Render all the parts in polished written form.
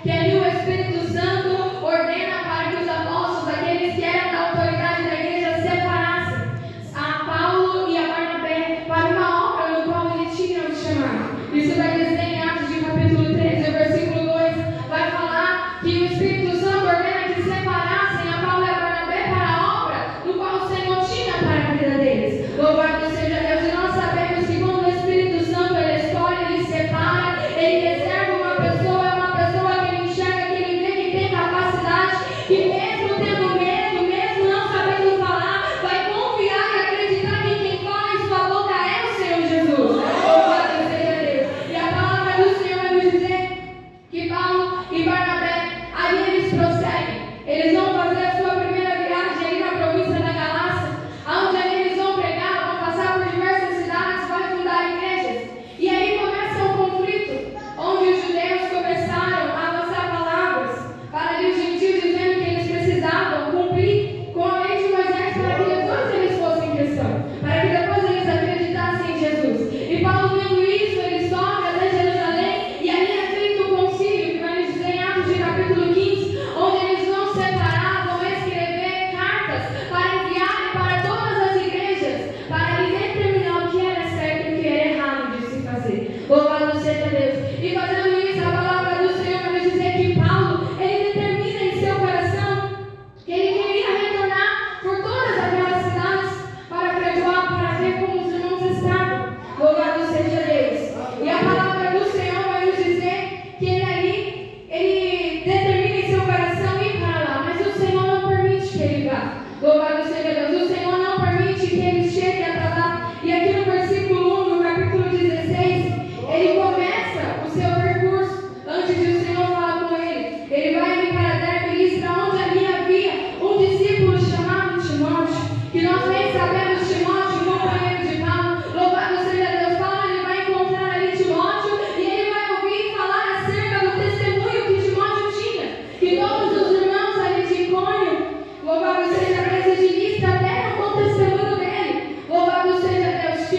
que ali o Espírito Santo ordena para que os apóstolos, aqueles que eram da autoridade Louvado seja Deus. O Senhor não permite que ele chegue até lá. E aqui no versículo 1, no capítulo 16, ele começa o seu percurso. Antes de o Senhor falar com ele, ele vai ali para Derbe e Listra, onde ali havia um discípulo chamado Timóteo, que nós bem sabemos, Timóteo, companheiro de Paulo. Louvado seja Deus. Paulo, ele vai encontrar ali Timóteo e ele vai ouvir falar acerca do testemunho que Timóteo tinha, que todos os irmãos ali de Icônio, louvado seja Deus, de Listra, deram com o testemunho dele. Louvado seja Deus.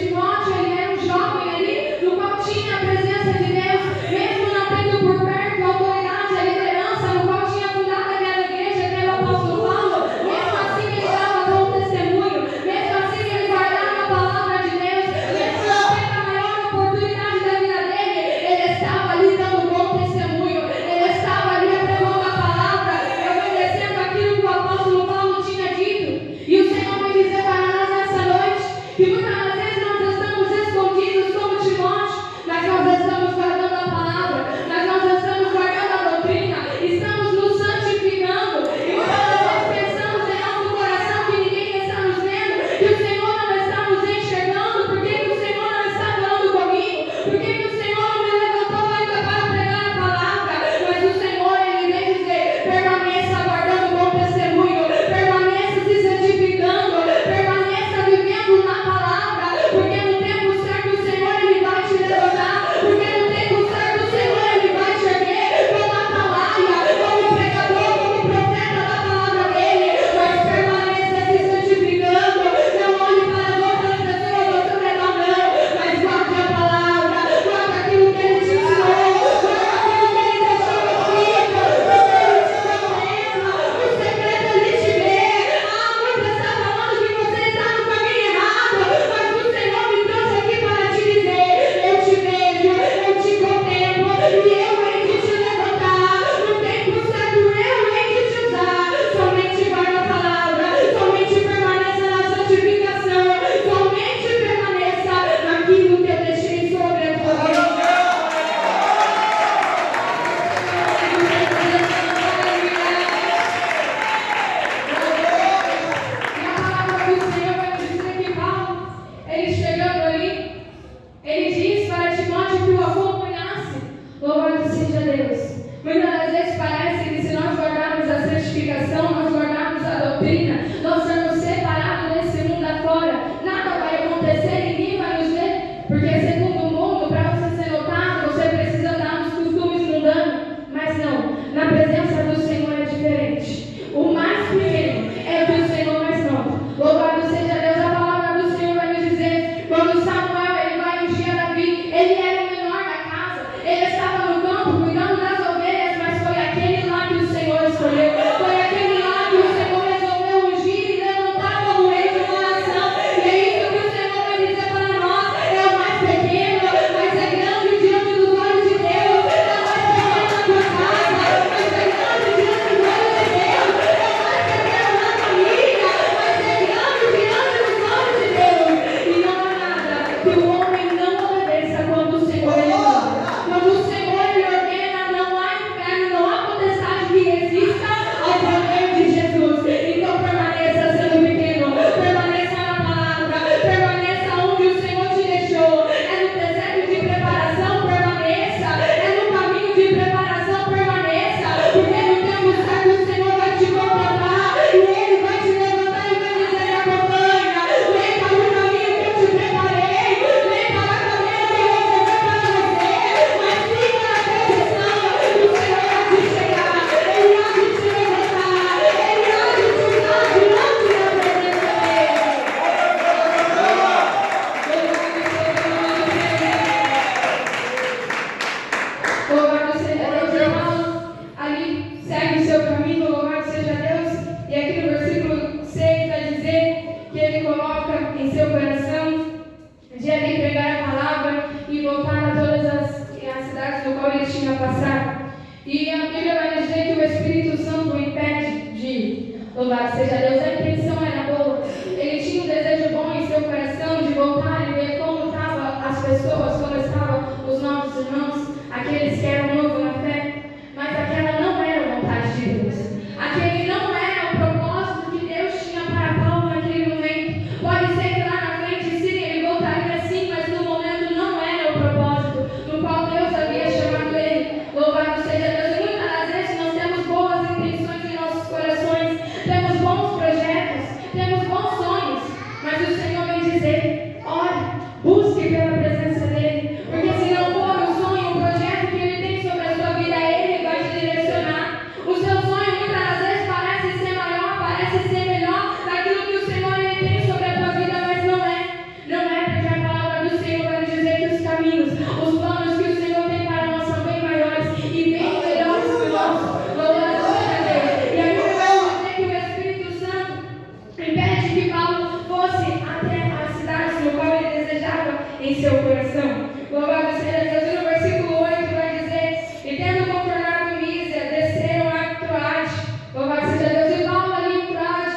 seu coração. Louvado seja Deus. E no versículo 8 vai dizer: e tendo contornado Mísia, desceram a Troade. Louvado seja Deus. E Paulo ali em Troade,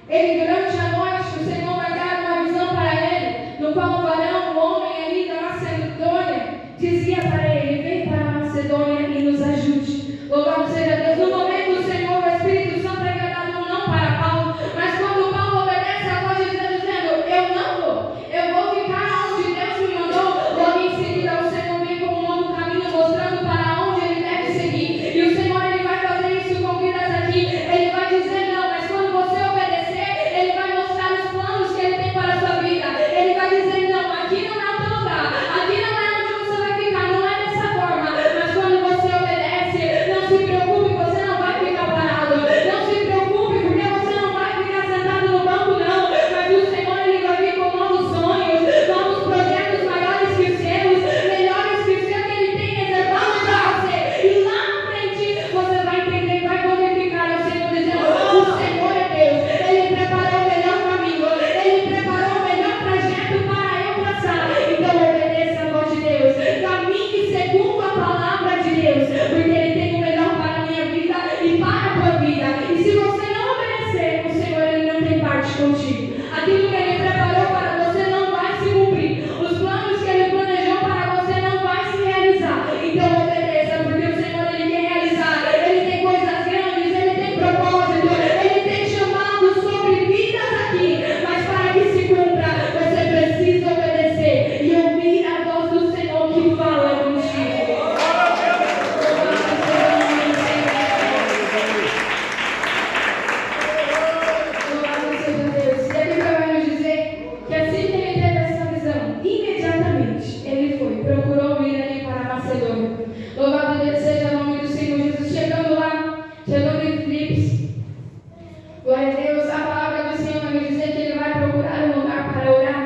ele durante a noite, o Senhor vai dar uma visão para ele, no qual o varão, o homem ali da Macedônia, dizia para ele: vem para a Macedônia e nos ajude. Louvado seja Deus. No momento o Senhor, o Espírito Santo havia dado um não para Paulo, mas quando Paulo obedece a voz de Deus dizendo: eu não vou, eu vou ficar onde Deus me mandou, logo em seguida o Senhor vem com um novo caminho mostrando para onde ele deve seguir. E o Senhor, ele vai fazer isso com vidas aqui. Ele vai dizer não, mas quando você obedecer, ele vai mostrar os planos que ele tem para a sua vida. Ele vai dizer não, aqui não é o teu lugar, aqui não é onde você vai ficar, não é dessa forma. Mas quando você obedece, não se preocupe, você não vai ficar parado. Não se preocupe, porque você não vai ficar sentado no banco, não. Mas o Senhor, ele vai vir com novos sonhos, novos projetos maiores que os seus, melhores que os seus, que ele tem reservado para você. E lá na frente, você vai entender e vai glorificar o Senhor, dizendo: o Senhor é Deus, ele preparou o melhor caminho, ele preparou o melhor trajeto para eu passar. Então obedeça a voz de Deus, caminhe segundo a palavra de Deus, porque ele tem o melhor para a minha vida e para a tua vida. E se você não obedecer, o Senhor, ele não tem parte contigo. Aquilo que ele preparou para você não vai se cumprir. Os planos que ele planejou para você não vai se realizar. Então obedeça, porque o Senhor, ele quer realizar. Ele tem coisas grandes, ele tem propósito, ele tem chamado sobre vidas aqui. Mas para que se cumpra, você precisa obedecer e ouvir a voz do Senhor que fala contigo. Louvado seja Deus. E a Bíblia vai nos dizer que assim que ele teve essa visão, imediatamente ele foi, procurou ir ali para a Macedônia. Louvado seja o nome do Senhor Jesus. Chegando lá, chegando em Filipos, glória a Deus, a palavra do Senhor vai nos dizer que ele vai procurar um lugar para orar.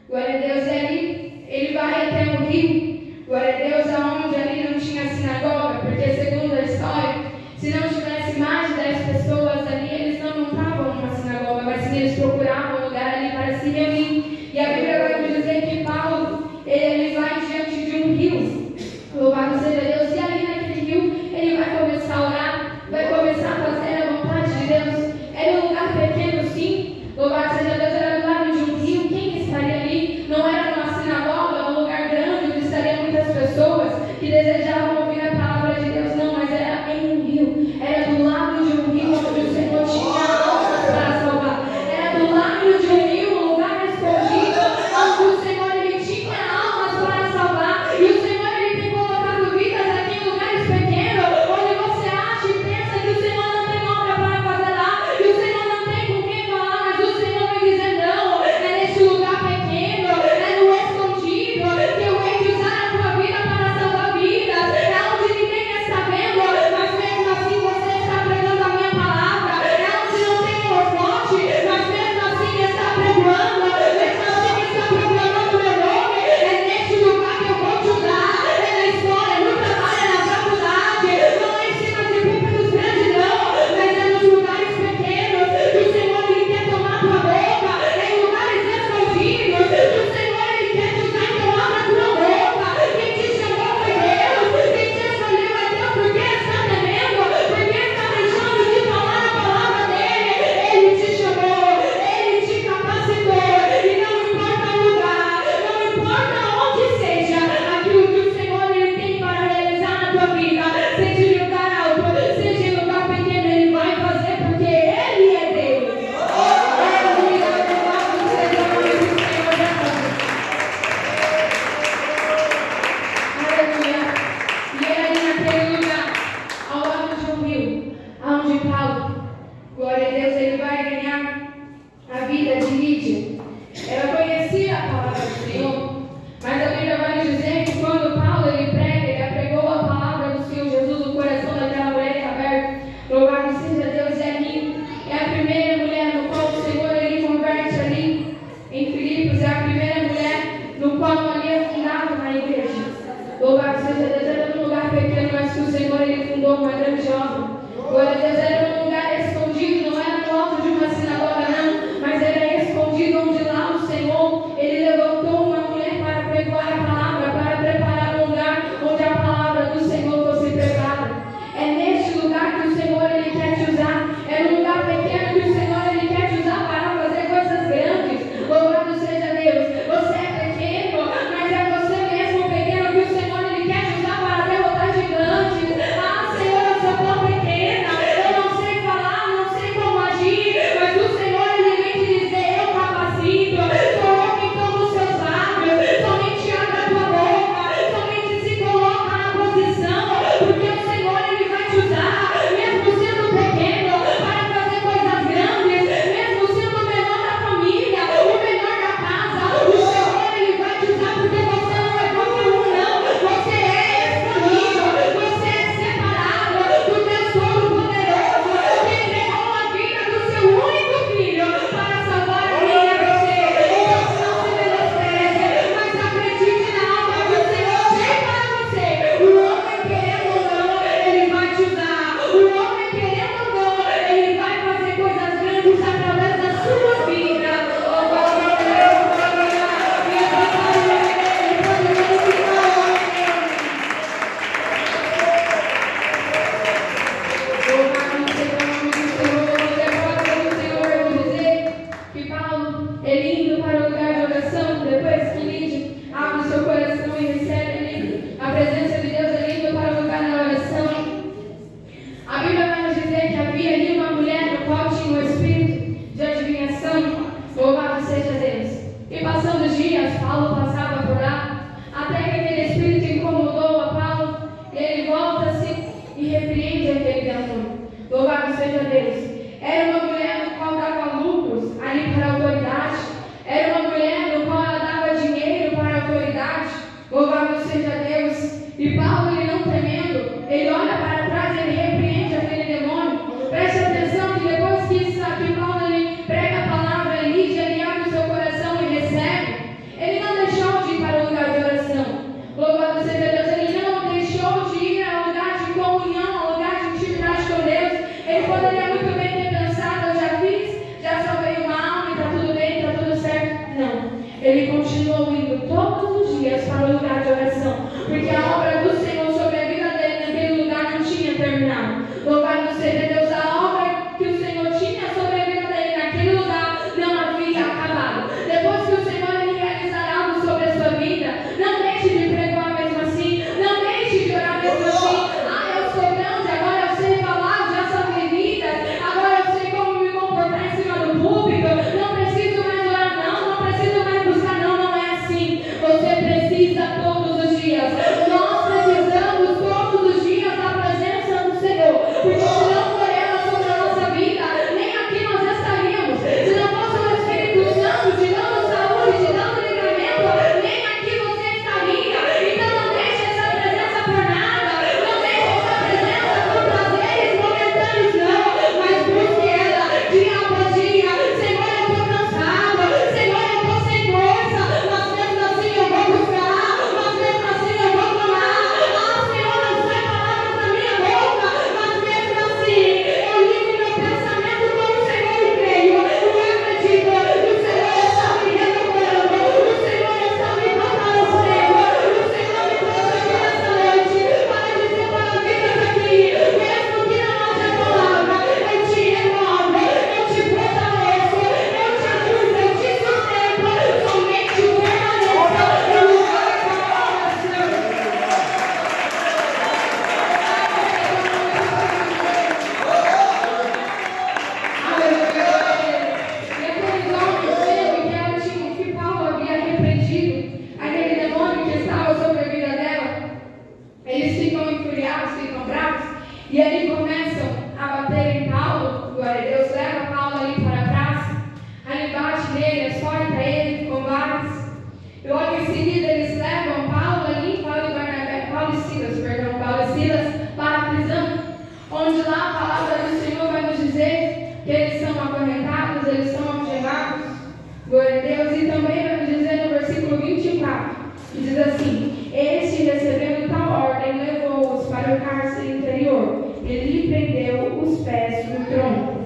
Glória a Deus. E ali ele vai até um rio. Glória a Deus, aonde ali não tinha sinagoga, porque segundo a história, se não tivesse mais de 10 pessoas ali, eles não montavam uma sinagoga, mas sim eles procuravam um lugar ali para se reunir. E a Bíblia vai nos dizer que Paulo, ele vai diante de um rio. Louvado seja Deus. E ali naquele rio, ele vai começar a orar, vai começar a fazer a vontade de Deus. Era um lugar pequeno, sim. Louvado seja Deus, era do lado de um rio. Quem estaria ali? Não era uma sinagoga, um lugar grande onde estariam muitas pessoas que desejavam ouvir a palavra de Deus. Não, mas era em um rio. Era do lado de um rio onde o Senhor tinha almas para salvar. Era do E diz assim: este, recebendo tal ordem, levou-os para o cárcere interior e lhe prendeu os pés no tronco.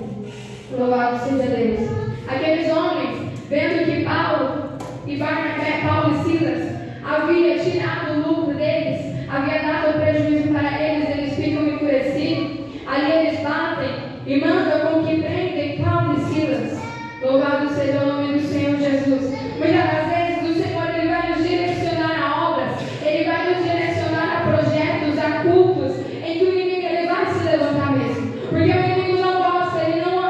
Louvado seja Deus. Aqueles homens, vendo que Paulo e Barnabé, Paulo e Silas, havia tirado o lucro deles, havia dado prejuízo para eles, eles ficam enfurecidos. Ali eles batem e mandam com que prendem Paulo e Silas. Louvado seja o nome do Senhor Jesus. Muitas das vezes o Senhor ele vai nos direcionar a obras, ele vai nos direcionar a projetos, a cultos, em que o inimigo ele vai se levantar mesmo. Porque o inimigo não gosta, ele não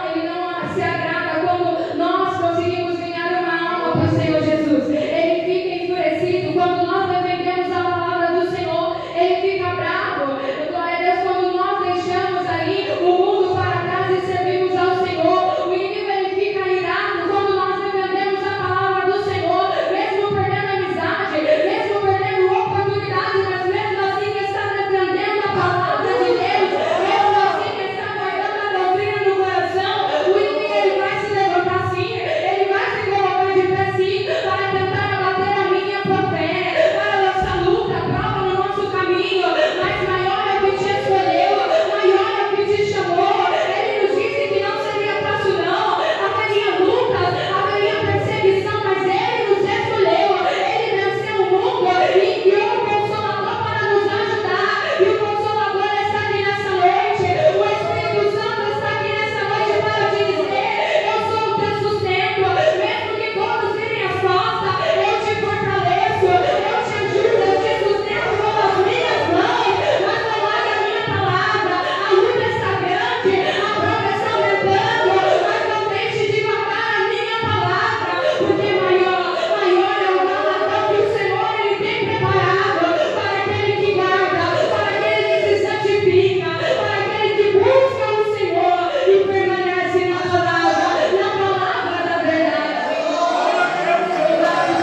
se agrada quando nós conseguimos ganhar uma alma para o Senhor Jesus. Ele fica enfurecido quando nós defendemos a palavra do Senhor, ele fica bravo. Glória a Deus, quando nós deixamos aí o mundo para trás e servimos ao Senhor, o inimigo ele fica irado quando nós defendemos a palavra do Senhor, mesmo perdendo amizade, mesmo perdendo oportunidade, mas mesmo assim que está defendendo a palavra de Deus, mesmo assim que está guardando a doutrina no coração, o inimigo ele vai se levantar sim, ele vai se colocar de pé sim, para tentar abater a minha fé, para lançar luta, prova no nosso caminho, mas maior é o que te escolheu, maior é o que te chamou. Ele nos disse que não seria fácil não, haveria lutas, haveria perseguição, mas ele nos escolheu, ele venceu o mundo e enviou o Consolador para nos ajudar, e o Consolador está aqui nessa noite, o Espírito Santo está aqui nessa noite para te dizer: eu sou o teu sustento, mesmo que todos virem as costas, eu te fortaleço, eu te ajudo, eu te sustento com as minhas mãos, mas não olha a minha palavra, a luta está grande, a prova está aumentando, mas não deixe de guardar a minha palavra, porque maior é o galardão que o Senhor ele tem preparado para aquele que guarda, para aquele que se santifica, para aquele que busca o Senhor e permanece na palavra da verdade. Louvado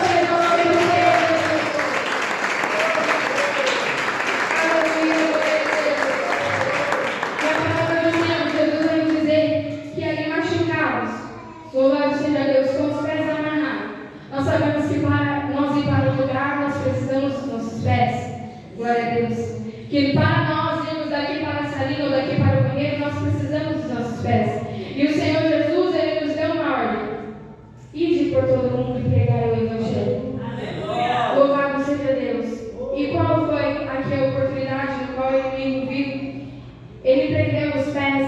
seja o nome do Senhor. Aleluia, glória a Deus. E a palavra do Senhor Jesus vai nos dizer que ali machucados, louvado seja Deus, com os pés amarrados. Nós sabemos que para nós ir para o lugar, nós precisamos dos nossos pés. Glória a Deus. Que para nós irmos daqui para a salinha ou daqui para o banheiro, nós precisamos dos nossos pés. E o Senhor Jesus, ele nos deu uma ordem: ide por todo mundo e pregar o Evangelho. Louvado seja Deus. E qual foi aqui a oportunidade no qual o inimigo viu? Ele prendeu os pés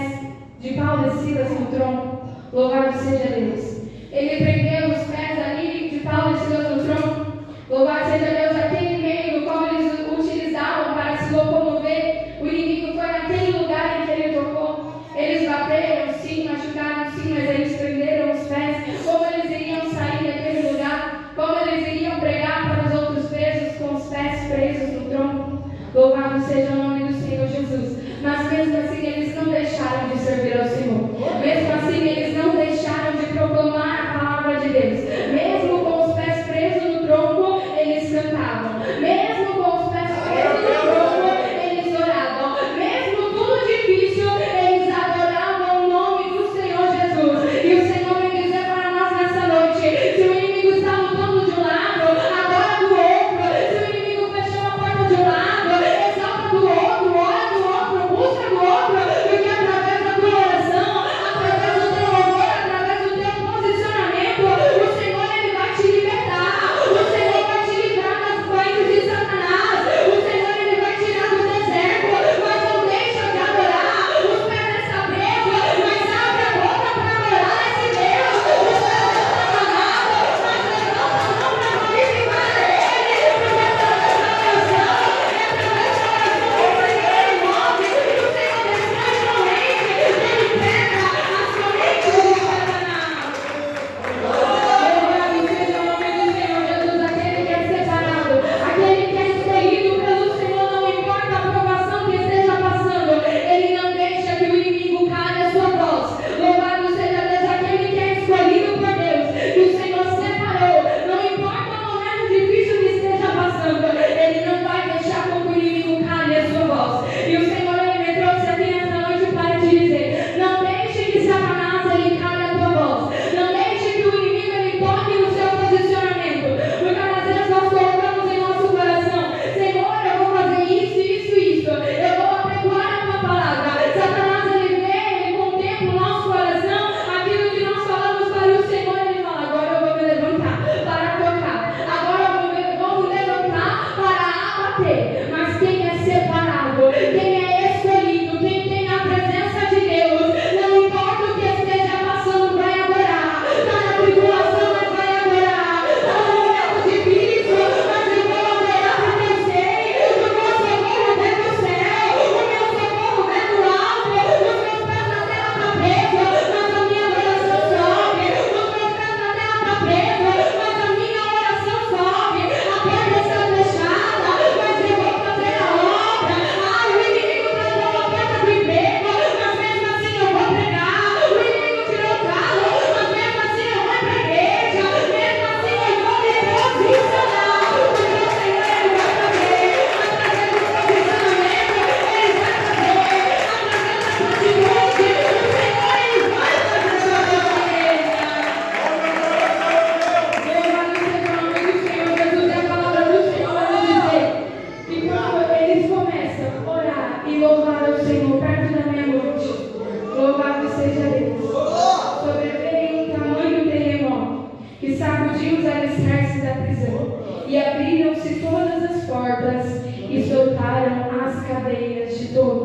de Paulo e Silas no tronco. Louvado seja Deus. Ele prendeu os pés ali de Paulo e Silas no tronco. Louvado seja Deus, aquele meio no qual eles utilizavam para se locomover. O inimigo foi naquele lugar em que ele tocou. Eles bateram sim, machucaram sim, mas eles prenderam os pés. Como eles iriam sair daquele lugar? Como eles iriam pregar para os outros presos com os pés presos no tronco? Louvado seja o nome do Senhor Jesus. Mas mesmo assim eles não deixaram de servir ao Senhor. Mesmo assim eles não deixaram de proclamar a palavra de Deus. Mesmo com os pés presos no tronco, eles cantavam. Mesmo com os pés presos no tronco, eles oravam. Mesmo tudo difícil, eles adoravam o nome do Senhor Jesus. E o Senhor vem dizer para nós nessa noite: se o inimigo está lutando de um lado, adora do outro. Se o inimigo fechou a porta de um lado, exalta do outro, ora do outro, busca do outro, porque através da tua oração, através do teu louvor, através do teu posicionamento, o Senhor sacudiu os alicerces da prisão, e abriram-se todas as portas, e soltaram as cadeias de todos.